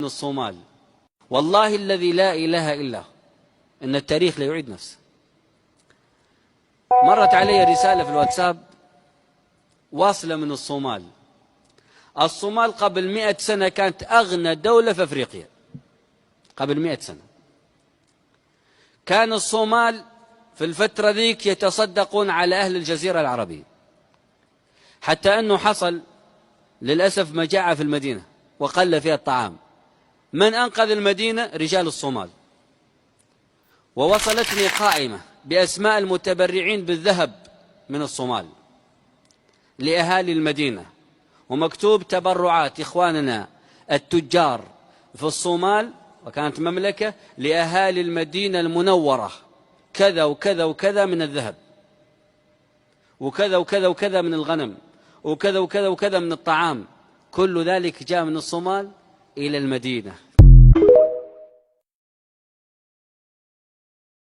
من الصومال. والله الذي لا إله إلا هو إن التاريخ لا يعيد نفسه. مرت علي رسالة في الواتساب واصلة من الصومال. الصومال قبل 100 سنة كانت أغنى دولة في أفريقيا. قبل 100 سنة كان الصومال في الفترة ذيك يتصدقون على أهل الجزيرة العربية، حتى أنه حصل للأسف مجاعة في المدينة وقل فيها الطعام. من أنقذ المدينة؟ رجال الصومال. ووصلتني قائمة بأسماء المتبرعين بالذهب من الصومال لأهالي المدينة، ومكتوب تبرعات إخواننا التجار في الصومال، وكانت مملكة، لأهالي المدينة المنورة كذا وكذا وكذا من الذهب، وكذا وكذا وكذا من الغنم، وكذا وكذا وكذا من الطعام. كل ذلك جاء من الصومال إلى المدينة.